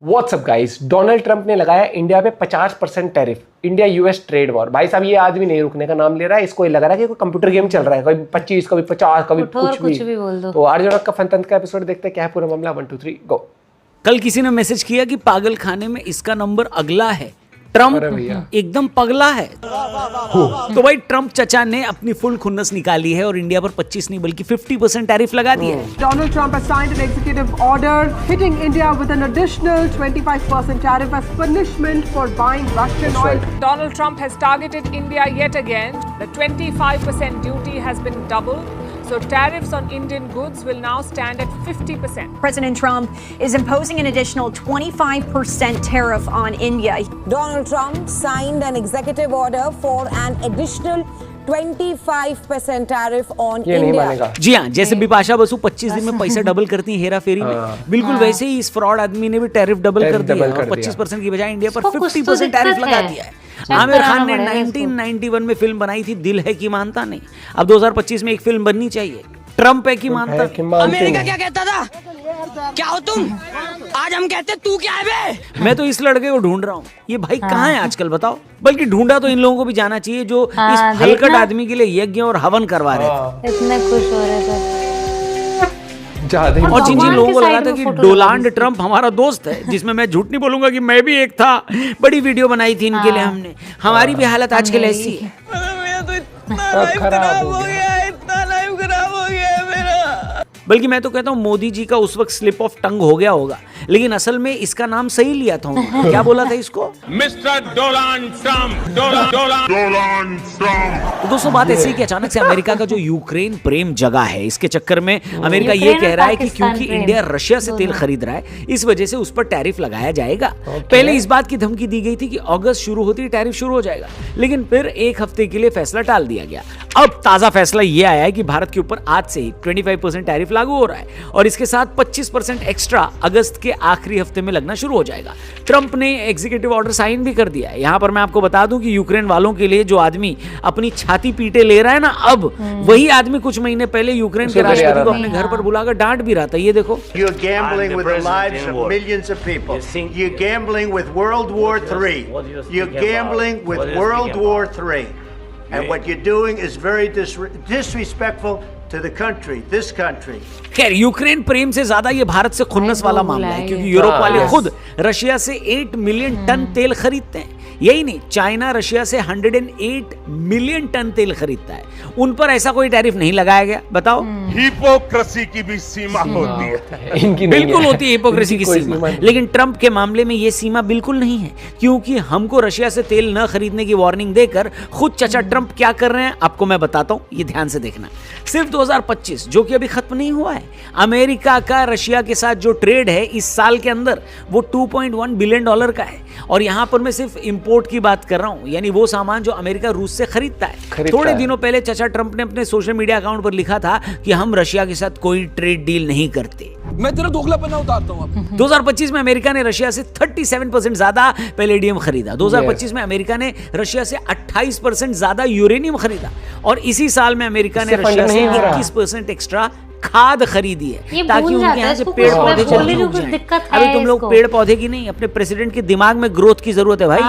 WhatsApp guys, Donald Trump ने लगाया India पे 50% tariff. India US trade war. भाई साहब, ये आदमी नहीं रुकने का नाम ले रहा है। इसको लग रहा है कि कोई कंप्यूटर गेम चल रहा है, कभी 25 कभी 50 कभी कुछ भी बोल दो। तो अर्जुन का फनतंत्र का एपिसोड देखते हैं क्या है पूरा मामला। 1 2 3 गो। कल किसी ने मैसेज किया कि पागल खाने में इसका नंबर अगला है। ट्रंप एकदम पगला है। तो भाई ट्रंप चचा ने अपनी फुल खुन्नस निकाली है और इंडिया पर 25 नहीं बल्कि 50% टैरिफ लगा दिया है। Donald Trump has signed an executive order hitting India with an additional 25% tariff as punishment for buying Russian oil. Donald Trump has targeted India yet again. The 25% duty has been doubled. So tariffs on Indian goods will now stand at 50%. President Trump is imposing an additional 25% tariff on India. Donald Trump signed an executive order for an additional 25% tariff on India. जी हाँ, जैसे बिपाशा बसु 25 दिन में पैसा double करती है हेरा फेरी में, बिल्कुल वैसे ही इस फ्रॉड आदमी ने भी टैरिफ डबल कर दिया और 25% की बजाय इंडिया पर 50% टैरिफ लगा दिया है। आमिर खान ने 1991 में फिल्म बनाई थी दिल है कि मानता नहीं। अब 2025 में एक फिल्म बननी चाहिए, ट्रंप है कि मानता। अमेरिका क्या कहता था, क्या हो तुम, आज हम कहते तू क्या है बे। मैं तो इस लड़के को ढूंढ रहा हूँ, ये भाई कहाँ है आजकल बताओ। बल्कि ढूंढा तो इन लोगों को भी जाना चाहिए जो इस हलकट आदमी के लिए यज्ञ और हवन करवा रहे थे। इतने खुश हो रहे थे और जिन जिन लोगों को लगा था कि डोनाल्ड ट्रंप हमारा दोस्त है, जिसमें मैं झूठ नहीं बोलूंगा कि मैं भी एक था, बड़ी वीडियो बनाई थी इनके लिए हमने। हमारी भी हालत आजकल ऐसी है। बल्कि मैं तो कहता हूँ मोदी जी का उस वक्त स्लिप ऑफ टंग हो गया होगा, लेकिन असल में इसका नाम सही लिया था। क्या बोला था इसको? Mister Donald Trump. Donald Trump. तो दोस्तों बात ऐसी कि अचानक से अमेरिका का जो यूक्रेन प्रेम जगा है, इसके चक्कर में अमेरिका ये कह रहा है कि क्योंकि इंडिया रशिया से तेल खरीद रहा है, इस वजह से उस पर टैरिफ लगाया जाएगा। पहले इस बात की धमकी दी गई थी कि अगस्त शुरू होती है टैरिफ शुरू हो जाएगा, लेकिन फिर एक हफ्ते के लिए फैसला टाल दिया गया। अब ताजा फैसला ये आया है कि भारत के ऊपर आज से ही 25% टैरिफ लागू हो रहा है और इसके साथ 25% एक्स्ट्रा अगस्त के आखिरी हफ्ते में लगना शुरू हो जाएगा। ट्रंप ने एग्जीक्यूटिव ऑर्डर साइन भी कर दिया है। यहां पर मैं आपको बता दूं कि यूक्रेन वालों के लिए जो आदमी अपनी छाती पीटे ले रहा है ना, अब वही आदमी कुछ महीने पहले यूक्रेन के राष्ट्रपति को अपने घर पर बुलाकर डांट भी रहा था। ये देखो, You're gambling with the lives of millions of people. You're gambling with World War III. You're gambling with World War III. And what you're doing is very disrespectful to the country, this country. खैर, Ukraine प्रेम से ज्यादा ये भारत से खुन्नस वाला मामला है, क्योंकि Europe वाले खुद रशिया से 8 मिलियन टन तेल खरीदते हैं। यही नहीं, चाइना रशिया से 108 मिलियन टन तेल खरीदता है। उन पर ऐसा कोई टैरिफ नहीं लगाया गया। बताओ, हिपोक्रेसी की भी सीमा होती है। इनकी बिल्कुल होती है हिपोक्रेसी की सीमा, लेकिन ट्रंप के मामले में ये सीमा बिल्कुल नहीं है, क्योंकि हमको रशिया से तेल न खरीदने की वार्निंग देकर खुद चचा ट्रंप क्या कर रहे हैं आपको मैं बताता हूं, ये ध्यान से देखना। सिर्फ 2025 जो कि अभी खत्म नहीं हुआ है, अमेरिका का रशिया के साथ जो ट्रेड है इस साल के अंदर वो $2.1 बिलियन का है। और यहां पर मैं सिर्फ इंपोर्ट की बात कर रहा हूं, यानी वो सामान जो अमेरिका रूस से खरीदता है। थोड़े दिनों पहले चचा ट्रंप ने अपने सोशल मीडिया अकाउंट पर लिखा था कि हम रशिया के साथ कोई ट्रेड डील नहीं करते। मैं तेरा दोगलापना उतारता हूं। 2025 में अमेरिका ने रशिया से 37% ज्यादा पैलेडियम खरीदा। 2025 में अमेरिका ने रशिया से 28% ज्यादा यूरेनियम खरीदा और इसी साल में अमेरिका ने रशिया से 21% एक्स्ट्रा खाद खरीदी है, ताकि उनके यहाँ से पेड़ पौधे जल्दी उग जाएं। अभी तुम लोग पेड़ पौधे की नहीं, अपने प्रेसिडेंट के दिमाग में ग्रोथ की जरूरत है भाई।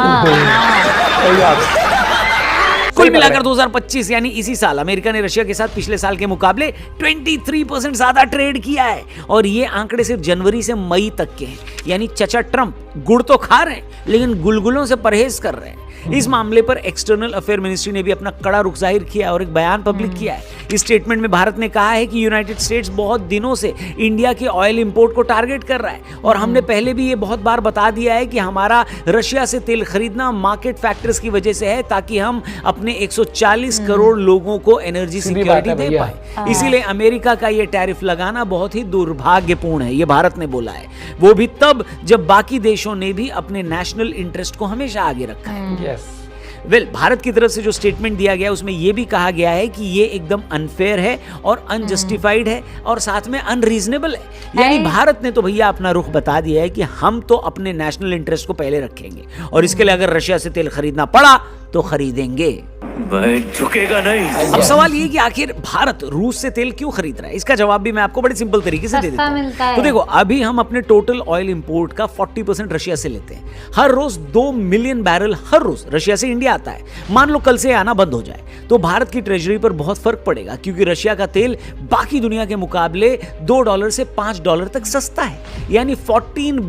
कुल मिलाकर 2025 यानी इसी साल अमेरिका ने रशिया के साथ पिछले साल के मुकाबले 23% ज्यादा ट्रेड किया है। और ये आंकड़े सिर्फ जनवरी से मई तक के हैं, यानी चचा ट्रंप गुड़ तो खा रहे हैं लेकिन गुलगुलों से परहेज कर रहे हैं। इस मामले पर एक्सटर्नल अफेयर मिनिस्ट्री ने भी अपना कड़ा रुख जाहिर किया और एक बयान पब्लिक किया है। इस स्टेटमेंट में भारत ने कहा है कि यूनाइटेड स्टेट्स बहुत दिनों से इंडिया के ऑयल इंपोर्ट को टारगेट कर रहा है और हमने पहले भी ये बहुत बार बता दिया है कि हमारा रशिया से तेल खरीदना मार्केट फैक्टर्स की वजह से है, ताकि हम अपने 140 करोड़ लोगों को एनर्जी सिक्योरिटी दे पाए। इसीलिए अमेरिका का ये टैरिफ लगाना बहुत ही दुर्भाग्यपूर्ण है, ये भारत ने बोला है, वो भी तब जब बाकी देशों ने भी अपने नेशनल इंटरेस्ट को हमेशा आगे रखा है। भारत की तरफ से जो स्टेटमेंट दिया गया उसमें यह भी कहा गया है कि ये एकदम अनफेयर है और अनजस्टिफाइड है और साथ में अनरीजनेबल है। यानी भारत ने तो भैया अपना रुख बता दिया है कि हम तो अपने नेशनल इंटरेस्ट को पहले रखेंगे और इसके लिए अगर रशिया से तेल खरीदना पड़ा तो खरीदेंगे। झुकेगा नहीं। अब सवाल ये कि आखिर भारत रूस से तेल क्यों खरीद रहा है? इसका जवाब भी मैं आपको बड़े सिंपल तरीके से दे देता हूं। तो देखो, अभी हम अपने टोटल ऑयल इंपोर्ट का 40% रशिया से लेते हैं। हर रोज 2 मिलियन बैरल हर रोज रशिया से इंडिया आता है। मान लो कल से आना बंद हो जाए तो भारत की ट्रेजरी पर बहुत फर्क पड़ेगा, क्योंकि रशिया का तेल बाकी दुनिया के मुकाबले $2 से $5 तक सस्ता है। यानी 14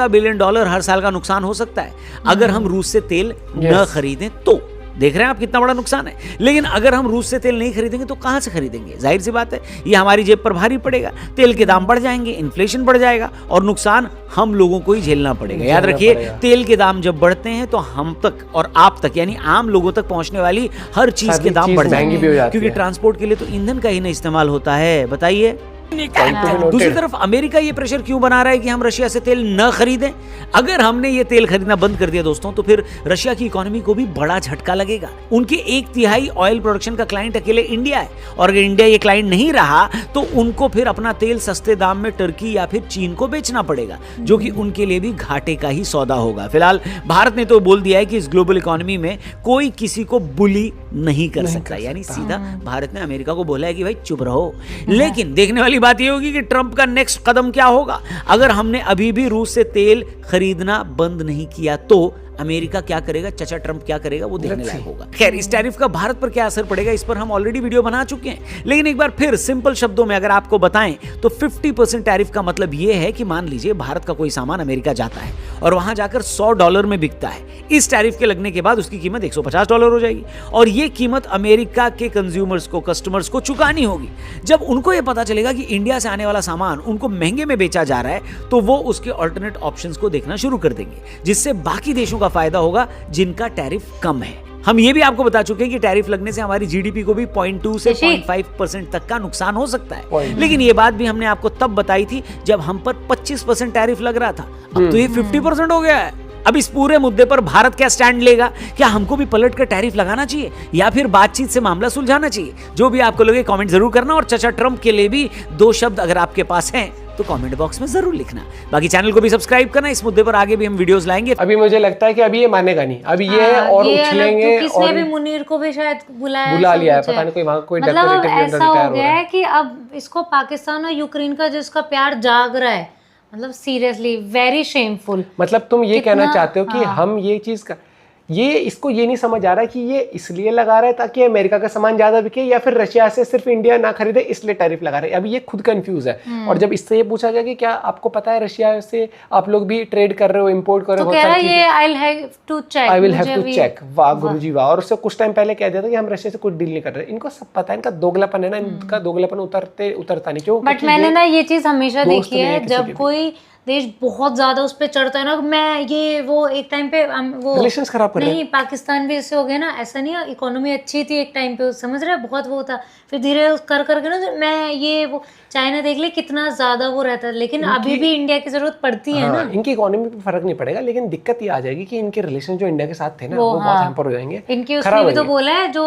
बिलियन डॉलर हर साल का नुकसान हो सकता है अगर हम रूस से तेल न खरीदें तो। देख रहे हैं आप कितना बड़ा नुकसान है। लेकिन अगर हम रूस से तेल नहीं खरीदेंगे तो कहां से खरीदेंगे? जाहिर सी बात है, ये हमारी जेब पर भारी पड़ेगा। तेल के दाम बढ़ जाएंगे, इन्फ्लेशन बढ़ जाएगा और नुकसान हम लोगों को ही झेलना पड़ेगा। याद रखिए, तेल के दाम जब बढ़ते हैं तो हम तक और आप तक यानी आम लोगों तक पहुंचने वाली हर चीज के दाम बढ़ जाएंगे, क्योंकि ट्रांसपोर्ट के लिए तो ईंधन का ही ना इस्तेमाल होता है। बताइए। दूसरी तरफ अमेरिका ये प्रेशर क्यों बना रहा है कि हम रशिया से तेल न खरीदें? अगर हमने ये तेल खरीदना बंद कर दिया दोस्तों, तो फिर रशिया की इकोनॉमी को भी बड़ा झटका लगेगा। उनके 1/3 ऑयल प्रोडक्शन का क्लाइंट अकेले इंडिया है, और अगर इंडिया ये क्लाइंट नहीं रहा तो उनको फिर अपना तेल सस्ते दाम में टर्की या फिर चीन को बेचना पड़ेगा, जो कि उनके लिए भी घाटे का ही सौदा होगा। फिलहाल भारत ने तो बोल दिया है कि इस ग्लोबल इकोनॉमी में कोई किसी को बुली नहीं कर सकता, यानी सीधा भारत ने अमेरिका को बोला है कि भाई चुप रहो। लेकिन देखने वाली बात यह होगी कि ट्रंप का नेक्स्ट कदम क्या होगा। अगर हमने अभी भी रूस से तेल खरीदना बंद नहीं किया तो अमेरिका क्या करेगा, चचा ट्रंप क्या करेगा, वो देखने लायक होगा। खैर, इस टैरिफ का भारत पर क्या असर पड़ेगा, इस पर हम ऑलरेडी वीडियो बना चुके हैं। लेकिन एक बार फिर सिंपल शब्दों में अगर आपको बताएं तो 50% टैरिफ का मतलब यह है कि मान लीजिए भारत का कोई सामान अमेरिका जाता है और वहां जाकर $100 में बिकता है। इस टैरिफ के लगने के बाद उसकी कीमत $150 हो जाएगी, और यह कीमत अमेरिका के कंज्यूमर्स को, कस्टमर्स को चुकानी होगी। जब उनको यह पता चलेगा कि इंडिया से आने वाला सामान उनको महंगे में बेचा जा रहा है, तो वो उसके ऑल्टरनेट ऑप्शंस को देखना शुरू कर देंगे, जिससे बाकी देशों का फायदा होगा जिनका टैरिफ कम है। हम ये भी आपको बता चुके हैं कि टैरिफ लगने से हमारी जीडीपी को भी 0.2 से 0.5% तक का नुकसान हो सकता है। लेकिन ये बात भी हमने आपको तब बताई थी जब हम पर 25% टैरिफ लग रहा था। अब तो ये 50% हो गया है। अब इस पूरे मुद्दे पर भारत क्या स्टैंड लेगा? क्या हमको भी पलट कर टैरिफ लगाना चाहिए या फिर बातचीत से मामला सुलझाना चाहिए? जो भी आपको लगे कमेंट जरूर करना, और चचा ट्रंप के लिए भी 2 शब्द अगर आपके पास हैं तो कमेंट बॉक्स में जरूर लिखना। बाकी चैनल को भी सब्सक्राइब करना, इस मुद्दे पर आगे भी हम वीडियोस लाएंगे। अभी मुझे लगता है कि अभी ये मानेगा नहीं, अभी ये और उछलेंगे। तो किसने भी मुनीर को भी शायद बुला लिया है, पता नहीं कोई वहां कोई मतलब ऐसा हो गया है कि अब इसको पाकिस्तान और यूक्रेन का जिसका प्यार जाग रहा है, मतलब सीरियसली वेरी शेमफुल। मतलब तुम ये कहना चाहते हो कि हम ये चीज का इसको ये नहीं समझ आ रहा कि ये इसलिए लगा रहा है ताकि अमेरिका का सामान ज्यादा बिके, या फिर रशिया से सिर्फ इंडिया ना खरीदे इसलिए टैरिफ लगा रहे हैं। अभी ये खुद कंफ्यूज है। और जब इससे ये पूछा गया कि क्या आपको पता है रशिया से आप लोग भी ट्रेड कर रहे हो, इंपोर्ट कर रहे हो, तो कह रहा है ये I will have to check. वाह गुरुजी वाह। और उससे कुछ टाइम पहले कह दिया था कि हम रशिया से कुछ डील नहीं कर रहे। इनको सब पता है, इनका दोगलापन है ना, इनका दोगलापन उतरता नहीं। क्यों? बट मैंने ना ये चीज हमेशा देखी है, जब कोई देश बहुत ज्यादा उस पे चढ़ता है ना, मैं ये वो एक टाइम पे वो रिलेशंस खराब कर रहे हैं। नहीं, पाकिस्तान भी ऐसे हो गए ना, ऐसा नहीं है, इकोनॉमी अच्छी थी एक टाइम पे, समझ रहे बहुत वो था, फिर धीरे कर करके ना मैं ये वो चाइना देख ले कितना ज्यादा वो रहता है, लेकिन अभी भी इंडिया की जरूरत पड़ती है ना। इनकी इकोनॉमी पे फर्क नहीं पड़ेगा, लेकिन दिक्कत ये आ जाएगी कि इनके रिलेशन जो इंडिया के साथ थे ना वो बहुत हैम्पर हो जाएंगे। इनके उसमें भी तो बोला है जो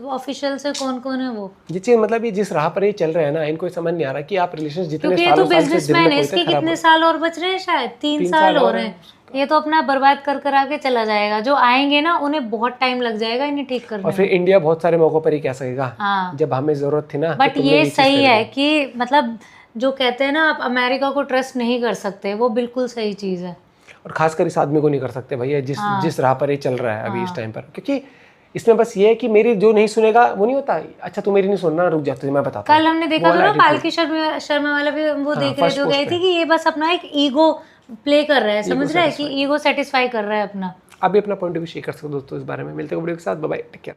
ऑफिशियल से कौन है वो, ये चीज मतलब ये जिस राह पर ये चल रहे हैं ना, इनको समझ नहीं आ रहा कि आप रिलेशन जितने सालों तो बिजनेसमैन है, इसके कितने साल और बच रहे हैं, शायद 3 साल हो रहे हैं। ये तो अपना बर्बाद कर आके चला जाएगा। जो आएंगे ना उन्हें बहुत टाइम लग जाएगा इन्हें ठीक करने में। और फिर इंडिया बहुत सारे मौकों पर ही कह सकेगा जब हमें जरूरत थी ना। बट ये सही है कि मतलब जो कहते हैं ना आप अमेरिका को ट्रस्ट नहीं कर सकते, वो बिल्कुल सही चीज है। और खासकर इस आदमी को नहीं कर सकते भैया, जिस राह पर ये चल रहा है अभी इस टाइम पर। क्योंकि इसमें बस ये है कि मेरी जो नहीं सुनेगा वो नहीं होता। अच्छा तू मेरी नहीं सुनना, रुक जा, तुझे मैं बताता हूं। कल हमने देखा था ना पालकी शर्मा वाला भी वो देख रहे जो गए थे कि ये बस अपना एक ईगो प्ले कर रहा है, समझ रहा है कि ईगो सेटिस्फाई कर रहा है अपना। आप भी अपना पॉइंट ऑफ व्यू शेयर कर सकते हो दोस्तों इस बारे में। मिलते हैं वीडियो के साथ, बाय बाय, टेक केयर।